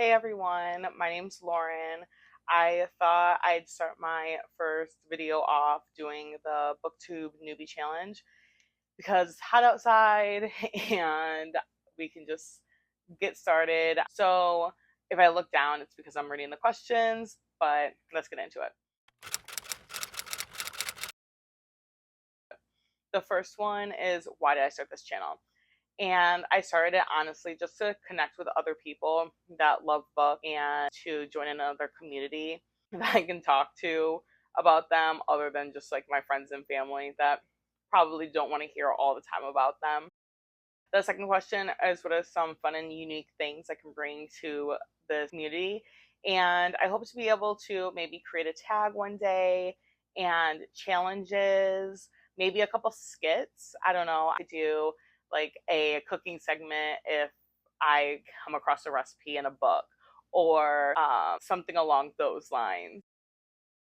Hey everyone, my name's Lauren. I thought I'd start my first video off doing the Booktube Newbie Challenge because it's hot outside and we can just get started. So if I look down, it's because I'm reading the questions, but let's get into it. The first one is, why did I start this channel? And I started it honestly just to connect with other people that love books and to join another community that I can talk to about them other than just like my friends and family that probably don't want to hear all the time about them. The second question is, what are some fun and unique things I can bring to this community? And I hope to be able to maybe create a tag one day and challenges, maybe a couple skits. I don't know. I could do like a cooking segment if I come across a recipe in a book or something along those lines.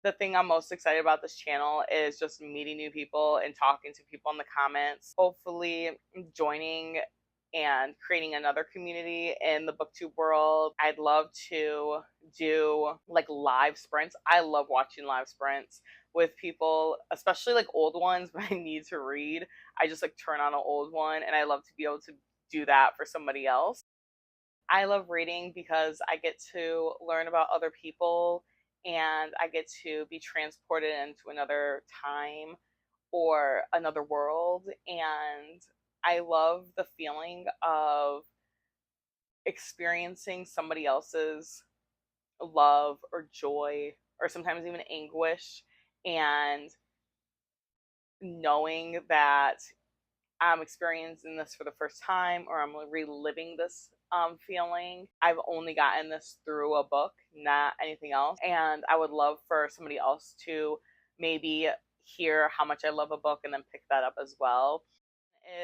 The thing I'm most excited about this channel is just meeting new people and talking to people in the comments, hopefully joining and creating another community in the booktube world. I'd love to do like live sprints. I love watching live sprints with people, especially like old ones when I need to read. I just like turn on an old one and I love to be able to do that for somebody else. I love reading because I get to learn about other people and I get to be transported into another time or another world. And I love the feeling of experiencing somebody else's love or joy or sometimes even anguish, and knowing that I'm experiencing this for the first time or I'm reliving this feeling. I've only gotten this through a book, not anything else. And I would love for somebody else to maybe hear how much I love a book and then pick that up as well.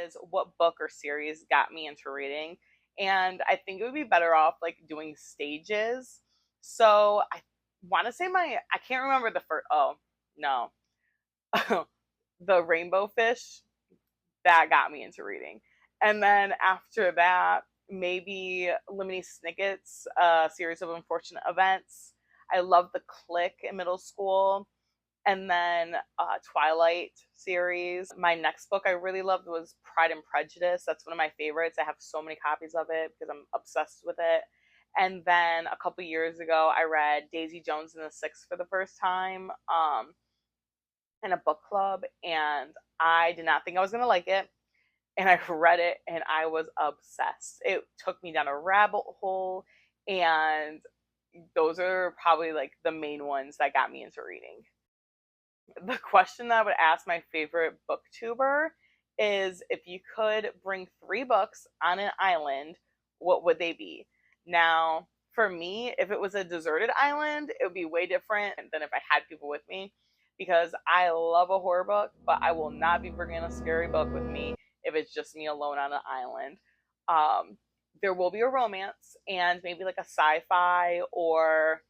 Is, what book or series got me into reading? And I think it would be better off like doing stages. So I want to say I can't remember the first, oh no, the Rainbow Fish, that got me into reading. And then after that, maybe Lemony Snicket's series of unfortunate events. I loved The Click in middle school. And then Twilight series. My next book I really loved was Pride and Prejudice. That's one of my favorites. I have so many copies of it because I'm obsessed with it. And then a couple years ago, I read Daisy Jones and the Six for the first time in a book club, and I did not think I was going to like it. And I read it and I was obsessed. It took me down a rabbit hole, and those are probably like the main ones that got me into reading. The question that I would ask my favorite booktuber is, if you could bring 3 books on an island, what would they be? Now, for me, if it was a deserted island, it would be way different than if I had people with me, because I love a horror book, but I will not be bringing a scary book with me if it's just me alone on an island. There will be a romance and maybe like a sci-fi or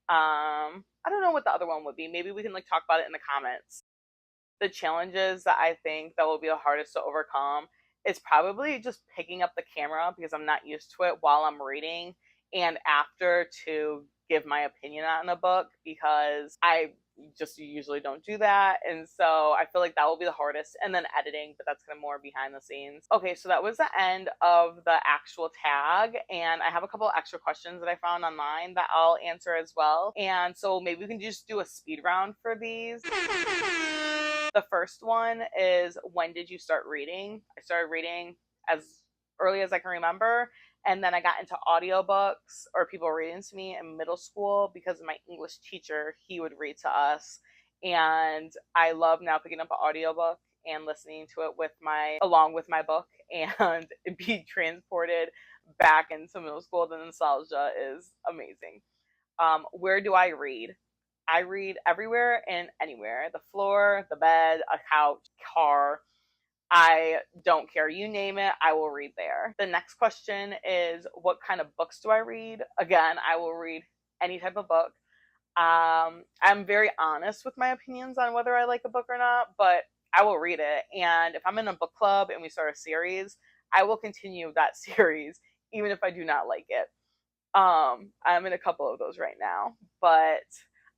I don't know what the other one would be. Maybe we can like talk about it in the comments. The challenges that I think that will be the hardest to overcome is probably just picking up the camera because I'm not used to it while I'm reading, and after to give my opinion on a book because I just usually don't do that. And so I feel like that will be the hardest, and then editing, but that's kind of more behind the scenes. Okay, so that was the end of the actual tag, and I have a couple extra questions that I found online that I'll answer as well. And so maybe we can just do a speed round for these. The first one is, when did you start reading? I started reading as early as I can remember. And then I got into audiobooks or people reading to me in middle school because of my English teacher. He would read to us. And I love now picking up an audiobook and listening to it along with my book, and be transported back into middle school. The nostalgia is amazing. Where do I read? I read everywhere and anywhere. The floor, the bed, a couch, car. I don't care. You name it, I will read there. The next question is, what kind of books do I read? Again, I will read any type of book. I'm very honest with my opinions on whether I like a book or not, but I will read it. And if I'm in a book club and we start a series, I will continue that series even if I do not like it. I'm in a couple of those right now, but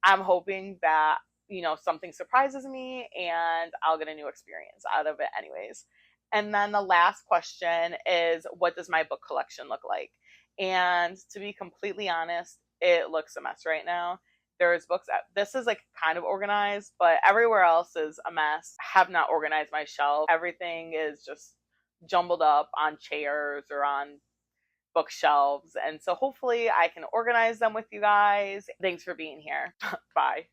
I'm hoping that, you know, something surprises me and I'll get a new experience out of it anyways. And then the last question is, what does my book collection look like? And to be completely honest, it looks a mess right now. There's books that, this is like kind of organized, but everywhere else is a mess. I have not organized my shelf. Everything is just jumbled up on chairs or on bookshelves. And so hopefully I can organize them with you guys. Thanks for being here. Bye.